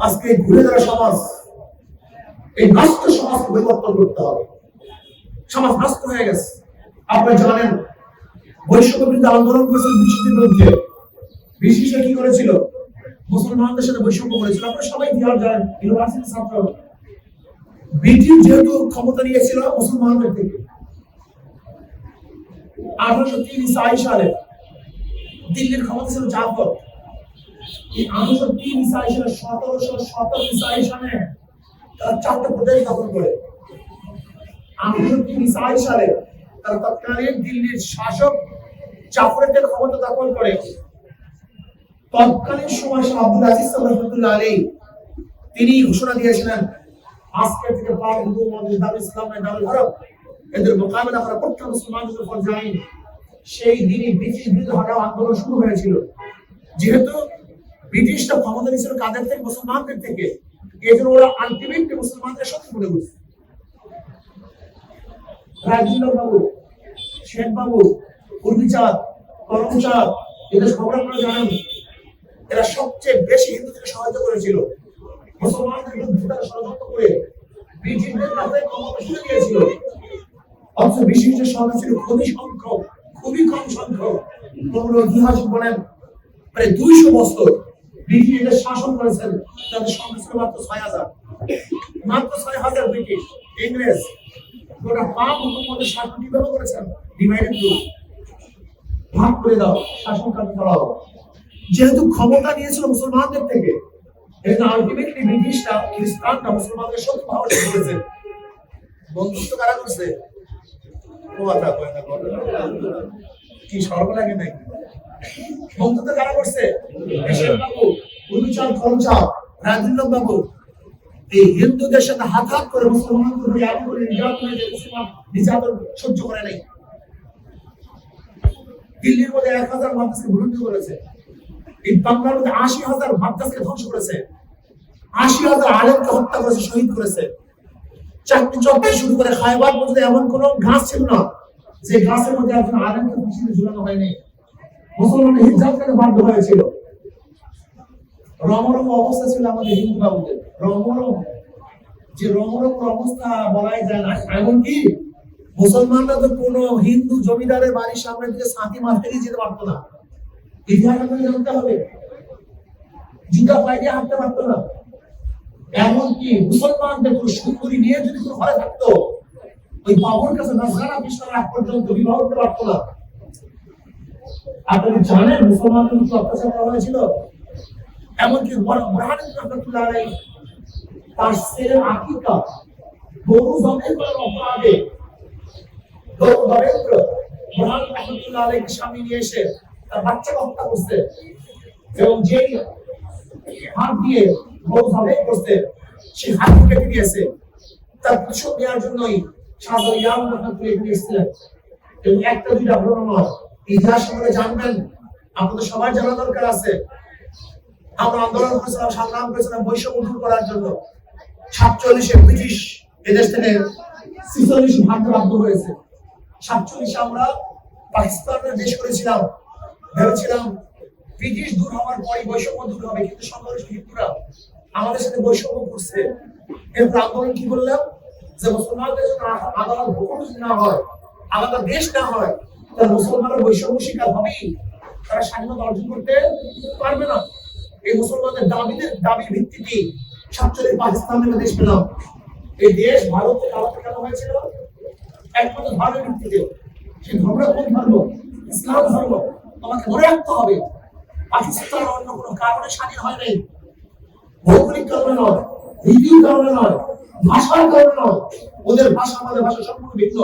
আজকে ঘুরে যাওয়া সমাজ, এই নষ্ট সমাজকে পরিবর্তন করতে হবে। সমাজ নষ্ট হয়ে গেছে। আপনারা জানেন বৈষম্য বিরোধী আন্দোলন করেছিল ব্রিটিশদের বিরুদ্ধে। ব্রিটিশরা কি করেছিল? মুসলমানদের সাথে বৈষম্য করেছিল। আপনারা সবাই ইতিহাস জানেন, ইউনিভার্সিটির ছাত্র। ব্রিটিশ যেহেতু ক্ষমতা নিয়েছিল মুসলমানদের থেকে, 1803 সালে দিল্লির ক্ষমতা ছিল জাফর। এই 1803 সালে 1717 সালে তারা 4টা প্রদেশ দখল করে। 1803 সালে তারা তৎকালীন দিল্লির শাসক জাফরের ক্ষমতা দখল করে। তৎকালীন সময় আব্দুল আজিজ রহমাতুল্লাহ আলাইহি তিনি ঘোষণা দিয়েছিলেন, আজকে থেকে পাক হিন্দু দারুল ইসলাম দারুল হরব এদের মোকাবেলা করা প্রত্যেক মুসলমানদের উপর যায়। সেই দিনই ব্রিটিশ বিরুদ্ধে হঠাৎ আন্দোলন শুরু হয়েছিল। যেহেতু ব্রিটিশরা ক্ষমতা নিয়েছিল কাদের থেকে? মুসলমানদের থেকে। এই জন্য ওরা আলটিমেটলি মুসলমানদের শত্রু মনে করছে। রাজেন্দ্র বাবু, শেখ বাবু, উর্মিচাঁদ, করমচাঁদ, এদের খবর আপনারা জানেন। এরা সবচেয়ে বেশি হিন্দুদেরকে সহায়তা করেছিল। মুসলমানদের বিরুদ্ধে তারা ষড়যন্ত্র করে ব্রিটিশদের কাছে ক্ষমতা শুরু দিয়েছিল। অথচ ব্রিটিশদের সংখ্যা ছিল খুবই কম সংখ্যক। তোমরা ইতিহাস বলেন প্রায় 200 বছর ব্রিটিশদের শাসন করেছেন, তাদের সংখ্যা ছিল মাত্র 6000। মাত্র 6000 ব্রিটিশ ইংরেজ গোটা পাক উপমহাদেশের শাসন কিভাবে করেছেন? ডিভাইড এন্ড রুল, ভাগ করে দাও, শাসন কার্য চালাও। যেহেতু ক্ষমতা নিয়েছিল মুসলমানদের থেকে, এই আলটিমেটলি ব্রিটিশরা খ্রিস্টানরা মুসলমানদের শত্রু ভাবে করেছে। বন্ধুত্ব কারা করছে? কি সর্ব লাগে নাকি? বন্ধুত্ব কারা করছে? শেখ বাবু, উর্মিচাঁদ, করমচাঁদ, রাজেন্দ্র বাবু। এই হিন্দুদের সাথে হাত করে মুসলমানদের উপর এমন করে নির্যাতন হয়েছে, মুসলমান নির্যাতন সহ্য করে নাই। দিল্লির মধ্যে 1000 মাদ্রাসাকে ভুলুন্ডি করেছে। এই বাংলার মধ্যে 80,000 মাদ্রাসাকে ধ্বংস করেছে। 80,000 আলেমকে হত্যা করেছে, শহীদ করেছে। চাকরি চক্র শুরু করে খায়বার পর্যন্ত এমন কোন গাছ ছিল না যে গাছের মধ্যে একজন আলেমকে ফাঁসিতে ঝুলানো হয়নি। মুসলমান হিজাব করতে বাধ্য হয়েছিল। রমরম অবস্থা ছিল আমাদের হিন্দু বাবুদের। রমরম অবস্থা বলাই যায় না। এমনকি মুসলমানরা তো কোন হিন্দু জমিদারের বাড়ির সামনে দিকে ছাতি মারতে যেতে পারতো না। ইতিহাস আপনাকে জানতে হবে। জুতা পায়ে দিয়ে হাঁটতে পারতো না। এমনকি মুসলমানদের কোন সুন্দরী নিয়ে যদি কোনো ঘরে থাকতো, ওই বাবুর কাছে নজরানা বিষ্ণার আগ পর্যন্ত বিবাহ করতে পারতো না। আপনি জানেন মুসলমানদের উপর অত্যাচার করা হয়েছিল। এমনকি বুরহানুদ্দিন রহমাতুল্লাহ আলাইহি তার ছেলের আকিকা গরু জবাই করার অপরাধে বুরহানুদ্দিন রহমাতুল্লাহ আলাইহির স্বামী নিয়ে এসে তার বাচ্চাকে হত্যা করছে। এবং যেই হাত দিয়ে গরু জবাই করছে সেই হাত কেটে দিয়েছে। তার প্রতিশোধ নেওয়ার জন্যই শাহজালাল ইয়াম রহমাতুল্লাহ এখানে এসেছিলেন। এবং একটা দুইটা ঘটনা নয়, ইতিহাস সম্পর্কে জানবেন, আপনাদের সবার জানা দরকার আছে। আমরা আন্দোলন করেছিলাম, সংগ্রাম করেছিলাম বৈষম্য দূর করার জন্য। 47-এ ব্রিটিশ এদেশ থেকে 46 ভাগতে বাধ্য হয়েছে। 47-এ আমরা পাকিস্তানের দেশ করেছিলাম। ভেবেছিলাম ব্রিটিশ দূর হওয়ার পরই বৈষম্য দূর হবে, কিন্তু সংখ্যালঘু হিন্দুরা আমাদের সাথে বৈষম্য করছে। এরপর আন্দোলন কি বললাম যে মুসলমানদের জন্য আদালত হুকুম না হয়, আলাদা দেশ না হয়, তাহলে মুসলমানরা বৈষম্য শিকার হবেই। তারা স্বাধীনতা অর্জন করতে পারবে না। এই মুসলমানদের দাবির ভিত্তিতে 47 পাকিস্তানের দেশ পেলাম। এই দেশ ভারতের আলাদা কেন হয়েছিল? একমাত্র ধর্মের ভিত্তিতে। সেই ধর্মটা কোন ধর্ম? ইসলাম ধর্ম। আমাকে মনে রাখতে হবে, পাকিস্তান অন্য কোনো কারণে স্বাধীন হয় নাই। ভৌগোলিক কারণে নয়, রীতির কারণে নয়, ভাষার কারণে নয়। ওদের ভাষা আমাদের ভাষা সম্পূর্ণ ভিন্ন।